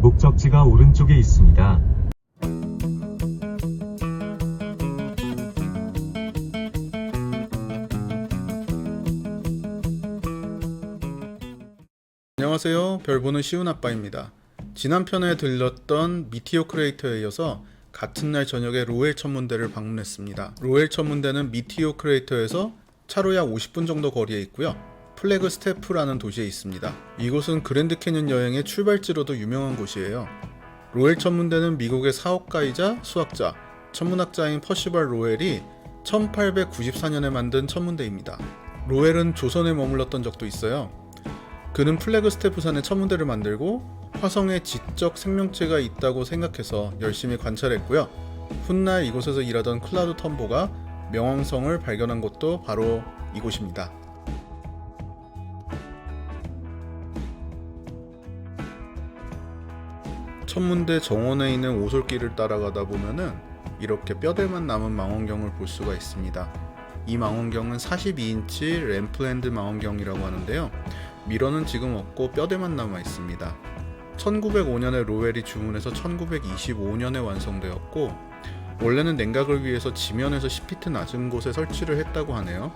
목적지가 오른쪽에 있습니다. 안녕하세요. 별보는 쉬운 아빠입니다. 지난 편에 들렸던 미티어 크레이터에 이어서 같은 날 저녁에 로웰 천문대를 방문했습니다. 로웰 천문대는 미티어 크레이터에서 차로 약 50분 정도 거리에 있고요. 플래그 스태프라는 도시에 있습니다. 이곳은 그랜드 캐년 여행의 출발지로도 유명한 곳이에요. 로웰 천문대는 미국의 사업가이자 수학자, 천문학자인 퍼시벌 로웰이 1894년에 만든 천문대입니다. 로웰은 조선에 머물렀던 적도 있어요. 그는 플래그 스태프산에 천문대를 만들고 화성에 지적 생명체가 있다고 생각해서 열심히 관찰했고요. 훗날 이곳에서 일하던 클라우드 텀보가 명왕성을 발견한 곳도 바로 이곳입니다. 천문대 정원에 있는 오솔길을 따라가다 보면은 이렇게 뼈대만 남은 망원경을 볼 수가 있습니다. 이 망원경은 42인치 램플랜드 망원경이라고 하는데요. 미러는 지금 없고 뼈대만 남아 있습니다. 1905년에 로웰이 주문해서 1925년에 완성되었고, 원래는 냉각을 위해서 지면에서 10피트 낮은 곳에 설치를 했다고 하네요.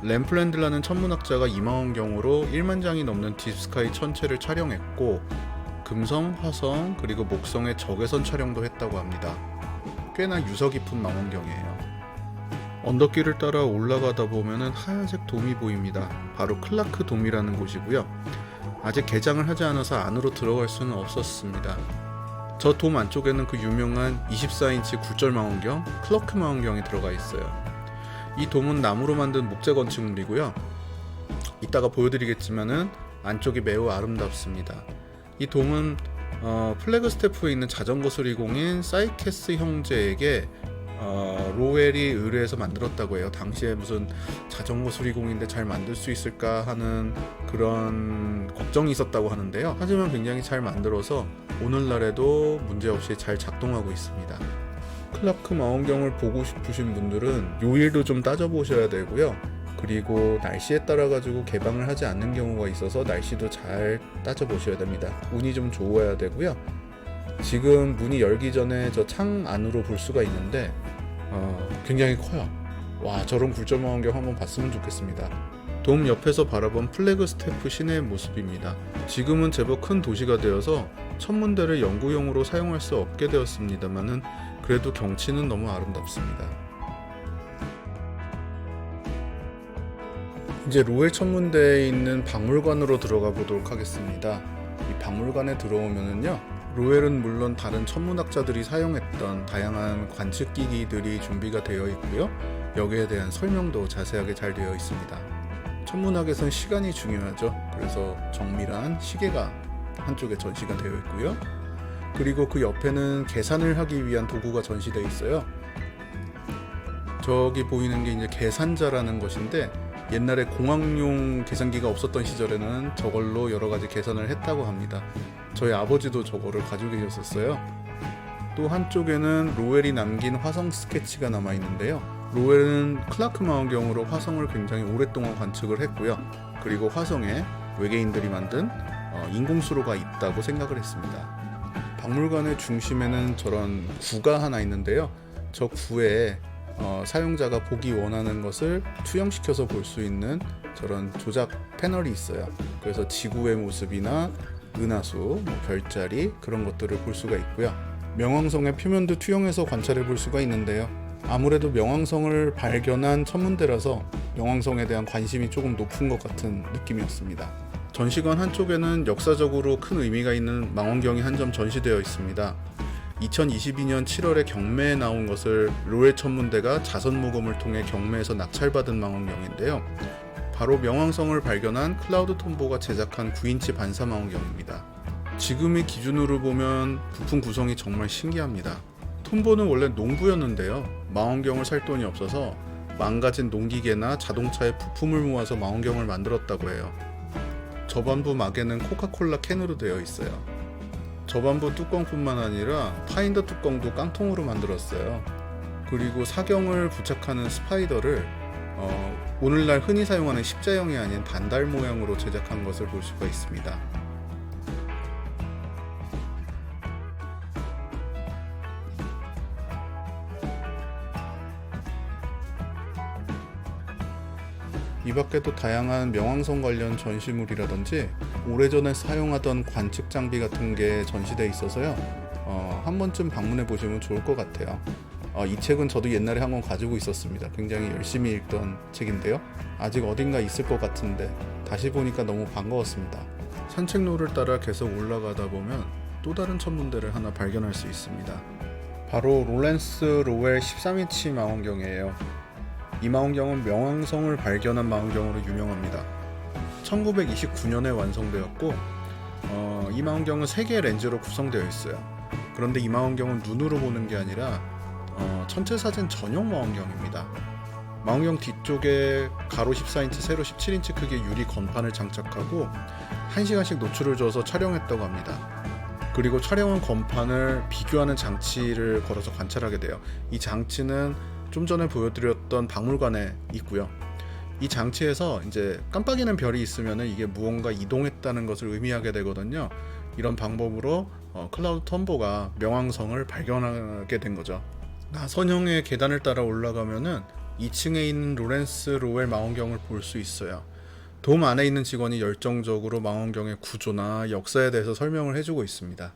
램플랜드라는 천문학자가 이 망원경으로 1만 장이 넘는 딥스카이 천체를 촬영했고, 금성, 화성, 그리고 목성의 적외선 촬영도 했다고 합니다. 꽤나 유서 깊은 망원경이에요. 언덕길을 따라 올라가다 보면은 하얀색 돔이 보입니다. 바로 클라크 돔이라는 곳이고요. 아직 개장을 하지 않아서 안으로 들어갈 수는 없었습니다. 저 돔 안쪽에는 그 유명한 24인치 굴절 망원경, 클라크 망원경이 들어가 있어요. 이 돔은 나무로 만든 목재 건축물이고요. 이따가 보여드리겠지만은 안쪽이 매우 아름답습니다. 이 돔은 플래그 스태프에 있는 자전거 수리공인 사이캐스 형제에게 로웰이 의뢰해서 만들었다고 해요. 당시에 무슨 자전거 수리공인데 잘 만들 수 있을까 하는 그런 걱정이 있었다고 하는데요. 하지만 굉장히 잘 만들어서 오늘날에도 문제없이 잘 작동하고 있습니다. 클라크 망원경을 보고 싶으신 분들은 요일도 좀 따져보셔야 되고요. 그리고 날씨에 따라 가지고 개방을 하지 않는 경우가 있어서 날씨도 잘 따져보셔야 됩니다. 운이 좀 좋아야 되고요. 지금 문이 열기 전에 저 창 안으로 볼 수가 있는데 굉장히 커요. 와, 저런 굴절 망원경 한번 봤으면 좋겠습니다. 돔 옆에서 바라본 플래그 스태프 시내의 모습입니다. 지금은 제법 큰 도시가 되어서 천문대를 연구용으로 사용할 수 없게 되었습니다만은 그래도 경치는 너무 아름답습니다. 이제 로웰 천문대에 있는 박물관으로 들어가 보도록 하겠습니다. 이 박물관에 들어오면은요, 로웰은 물론 다른 천문학자들이 사용했던 다양한 관측기기들이 준비가 되어 있고요. 여기에 대한 설명도 자세하게 잘 되어 있습니다. 천문학에선 시간이 중요하죠. 그래서 정밀한 시계가 한쪽에 전시가 되어 있고요. 그리고 그 옆에는 계산을 하기 위한 도구가 전시되어 있어요. 저기 보이는 게 이제 계산자라는 것인데, 옛날에 공학용 계산기가 없었던 시절에는 저걸로 여러 가지 계산을 했다고 합니다. 저희 아버지도 저거를 가지고 계셨었어요. 또 한쪽에는 로웰이 남긴 화성 스케치가 남아 있는데요. 로웰은 클라크 망원경으로 화성을 굉장히 오랫동안 관측을 했고요. 그리고 화성에 외계인들이 만든 인공수로가 있다고 생각을 했습니다. 박물관의 중심에는 저런 구가 하나 있는데요. 저 구에 사용자가 보기 원하는 것을 투영시켜서 볼 수 있는 저런 조작 패널이 있어요. 그래서 지구의 모습이나 은하수, 별자리 그런 것들을 볼 수가 있고요. 명왕성의 표면도 투영해서 관찰해 볼 수가 있는데요. 아무래도 명왕성을 발견한 천문대라서 명왕성에 대한 관심이 조금 높은 것 같은 느낌이었습니다. 전시관 한쪽에는 역사적으로 큰 의미가 있는 망원경이 한 점 전시되어 있습니다. 2022년 7월에 경매에 나온 것을 로웰 천문대가 자선 모금을 통해 경매에서 낙찰받은 망원경인데요. 바로 명왕성을 발견한 클라우드 톰보가 제작한 9인치 반사 망원경입니다. 지금의 기준으로 보면 부품 구성이 정말 신기합니다. 톰보는 원래 농부였는데요. 망원경을 살 돈이 없어서 망가진 농기계나 자동차의 부품을 모아서 망원경을 만들었다고 해요. 저반부 막에는 코카콜라 캔으로 되어 있어요. 저반부 뚜껑뿐만 아니라 파인더 뚜껑도 깡통으로 만들었어요. 그리고 사경을 부착하는 스파이더를 오늘날 흔히 사용하는 십자형이 아닌 반달 모양으로 제작한 것을 볼 수가 있습니다. 이 밖에도 다양한 명왕성 관련 전시물이라든지 오래전에 사용하던 관측 장비 같은 게 전시되어 있어서요. 한 번쯤 방문해 보시면 좋을 것 같아요. 이 책은 저도 옛날에 한 권 가지고 있었습니다. 굉장히 열심히 읽던 책인데요. 아직 어딘가 있을 것 같은데 다시 보니까 너무 반가웠습니다. 산책로를 따라 계속 올라가다 보면 또 다른 천문대를 하나 발견할 수 있습니다. 바로 로렌스 로웰 13인치 망원경이에요. 이 망원경은 명왕성을 발견한 망원경으로 유명합니다. 1929년에 완성되었고 이 망원경은 3개의 렌즈로 구성되어 있어요. 그런데 이 망원경은 눈으로 보는 게 아니라 천체 사진 전용 망원경입니다. 망원경 뒤쪽에 가로 14인치, 세로 17인치 크기의 유리 건판을 장착하고 1시간씩 노출을 줘서 촬영했다고 합니다. 그리고 촬영한 건판을 비교하는 장치를 걸어서 관찰하게 돼요. 이 장치는 좀 전에 보여드렸던 박물관에 있고요. 이 장치에서 이제 깜빡이는 별이 있으면 이게 무언가 이동했다는 것을 의미하게 되거든요. 이런 방법으로 클라우드 텀보가 명왕성을 발견하게 된 거죠. 나선형의 계단을 따라 올라가면은 2층에 있는 로렌스 로웰 망원경을 볼 수 있어요. 돔 안에 있는 직원이 열정적으로 망원경의 구조나 역사에 대해서 설명을 해주고 있습니다.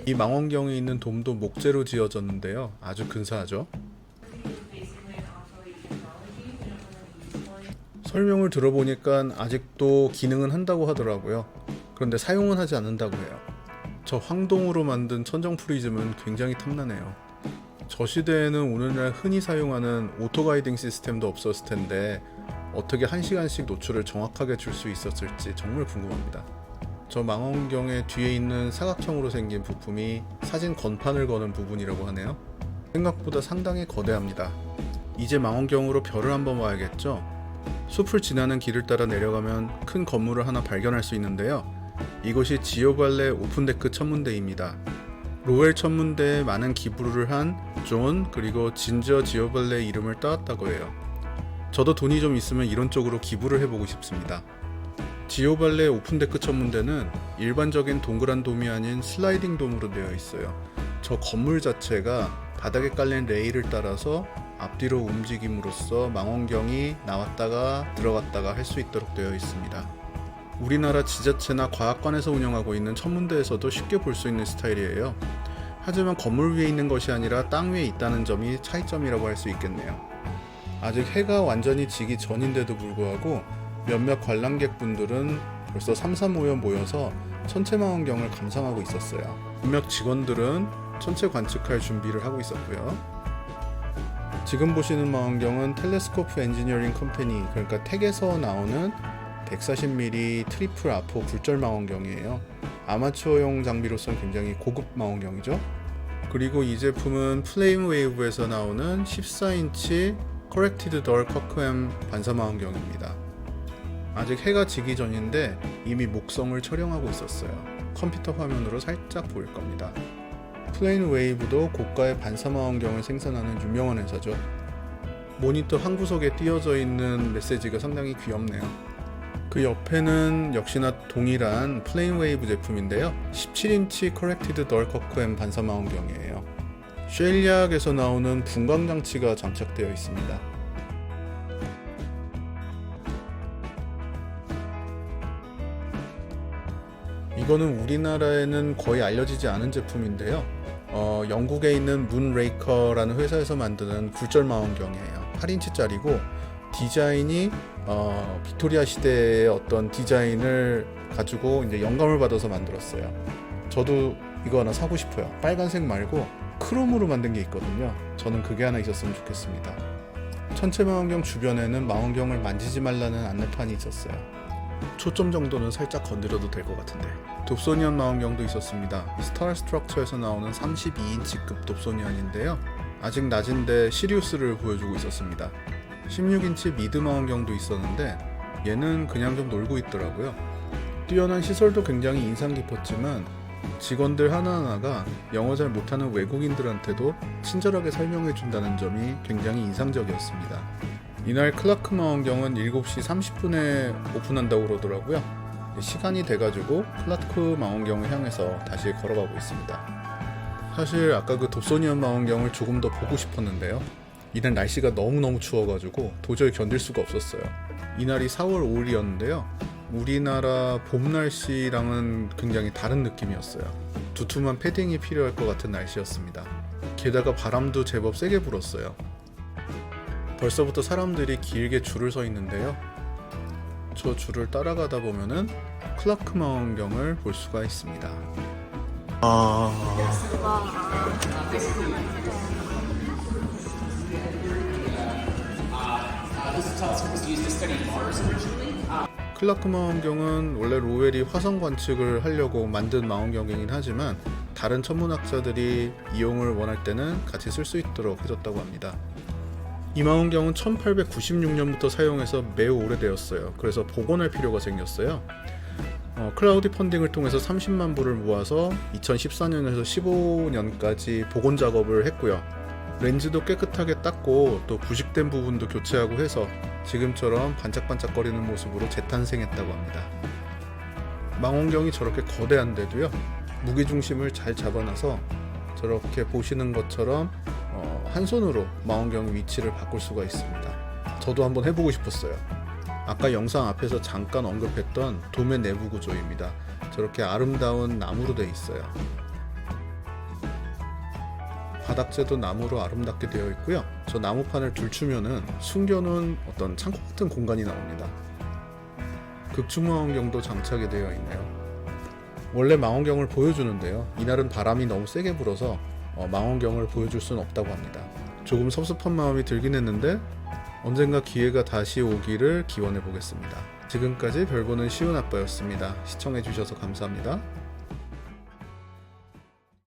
이 망원경에 있는 돔도 목재로 지어졌는데요. 아주 근사하죠. 설명을 들어보니까 아직도 기능은 한다고 하더라고요. 그런데 사용은 하지 않는다고 해요. 저 황동으로 만든 천정 프리즘은 굉장히 탐나네요. 저 시대에는 오늘날 흔히 사용하는 오토가이딩 시스템도 없었을 텐데 어떻게 1시간씩 노출을 정확하게 줄 수 있었을지 정말 궁금합니다. 저 망원경의 뒤에 있는 사각형으로 생긴 부품이 사진 건판을 거는 부분이라고 하네요. 생각보다 상당히 거대합니다. 이제 망원경으로 별을 한번 봐야겠죠? 숲을 지나는 길을 따라 내려가면 큰 건물을 하나 발견할 수 있는데요. 이곳이 지오발레 오픈데크 천문대입니다. 로웰 천문대에 많은 기부를 한 존 그리고 진저 지오발레 이름을 따왔다고 해요. 저도 돈이 좀 있으면 이런 쪽으로 기부를 해보고 싶습니다. 지오발레 오픈데크 천문대는 일반적인 동그란 돔이 아닌 슬라이딩 돔으로 되어 있어요. 저 건물 자체가 바닥에 깔린 레일을 따라서 앞뒤로 움직임으로써 망원경이 나왔다가 들어갔다가 할 수 있도록 되어 있습니다. 우리나라 지자체나 과학관에서 운영하고 있는 천문대에서도 쉽게 볼 수 있는 스타일이에요. 하지만 건물 위에 있는 것이 아니라 땅 위에 있다는 점이 차이점이라고 할 수 있겠네요. 아직 해가 완전히 지기 전인데도 불구하고 몇몇 관람객분들은 벌써 3-4모여 모여서 천체 망원경을 감상하고 있었어요. 몇몇 직원들은 천체 관측할 준비를 하고 있었고요. 지금 보시는 망원경은 텔레스코프 엔지니어링 컴퍼니, 그러니까 텍에서 나오는 140mm 트리플 아포 굴절 망원경이에요. 아마추어용 장비로서는 굉장히 고급 망원경이죠. 그리고 이 제품은 플레임 웨이브에서 나오는 14인치 커렉티드 덜 커크햄 반사 망원경입니다. 아직 해가 지기 전인데 이미 목성을 촬영하고 있었어요. 컴퓨터 화면으로 살짝 보일 겁니다. 플레임 웨이브도 고가의 반사 망원경을 생산하는 유명한 회사죠. 모니터 한 구석에 띄어져 있는 메시지가 상당히 귀엽네요. 그 옆에는 역시나 동일한 플레임 웨이브 제품인데요. 17인치 커렉티드 덜 커크햄 반사 망원경이에요. 쉘리악에서 나오는 분광 장치가 장착되어 있습니다. 이거는 우리나라에는 거의 알려지지 않은 제품인데요. 영국에 있는 문레이커라는 회사에서 만드는 굴절 망원경이에요. 8인치짜리고 디자인이 빅토리아 시대의 어떤 디자인을 가지고 이제 영감을 받아서 만들었어요. 저도 이거 하나 사고 싶어요. 빨간색 말고 크롬으로 만든 게 있거든요. 저는 그게 하나 있었으면 좋겠습니다. 천체 망원경 주변에는 망원경을 만지지 말라는 안내판이 있었어요. 초점 정도는 살짝 건드려도 될 것 같은데. 돕소니언 망원경도 있었습니다. 스타 스트럭처에서 나오는 32인치급 돕소니언인데요. 아직 낮은데 시리우스를 보여주고 있었습니다. 16인치 미드 망원경도 있었는데 얘는 그냥 좀 놀고 있더라고요. 뛰어난 시설도 굉장히 인상 깊었지만 직원들 하나하나가 영어 잘 못하는 외국인들한테도 친절하게 설명해 준다는 점이 굉장히 인상적이었습니다. 이날 클라크 망원경은 7시 30분에 오픈한다고 그러더라고요. 시간이 돼가지고 클라크 망원경을 향해서 다시 걸어가고 있습니다. 사실 아까 그 dobsonian 망원경을 조금 더 보고 싶었는데요. 이날 날씨가 너무너무 추워가지고 도저히 견딜 수가 없었어요. 이날이 4월 5일이었는데요. 우리나라 봄 날씨랑은 굉장히 다른 느낌이었어요. 두툼한 패딩이 필요할 것 같은 날씨였습니다. 게다가 바람도 제법 세게 불었어요. 벌써부터 사람들이 길게 줄을 서 있는데요. 저 줄을 따라가다 보면은 클라크 망원경을 볼 수가 있습니다. 클라크 망원경은 원래 로웰이 화성 관측을 하려고 만든 망원경이긴 하지만 다른 천문학자들이 이용을 원할 때는 같이 쓸 수 있도록 해줬다고 합니다. 이 망원경은 1896년부터 사용해서 매우 오래되었어요. 그래서 복원할 필요가 생겼어요. 클라우디 펀딩을 통해서 30만 불을 모아서 2014년에서 15년까지 복원 작업을 했고요. 렌즈도 깨끗하게 닦고 또 부식된 부분도 교체하고 해서 지금처럼 반짝반짝거리는 모습으로 재탄생했다고 합니다. 망원경이 저렇게 거대한데도요, 무게중심을 잘 잡아놔서 저렇게 보시는 것처럼 한 손으로 망원경 위치를 바꿀 수가 있습니다. 저도 한번 해보고 싶었어요. 아까 영상 앞에서 잠깐 언급했던 돔의 내부 구조입니다. 저렇게 아름다운 나무로 되어 있어요. 바닥재도 나무로 아름답게 되어 있고요. 저 나무판을 들추면은 숨겨놓은 어떤 창고 같은 공간이 나옵니다. 극중망원경도 장착이 되어 있네요. 원래 망원경을 보여주는데요. 이날은 바람이 너무 세게 불어서 망원경을 보여줄 수는 없다고 합니다. 조금 섭섭한 마음이 들긴 했는데 언젠가 기회가 다시 오기를 기원해 보겠습니다. 지금까지 별보는 쉬운 아빠였습니다. 시청해 주셔서 감사합니다.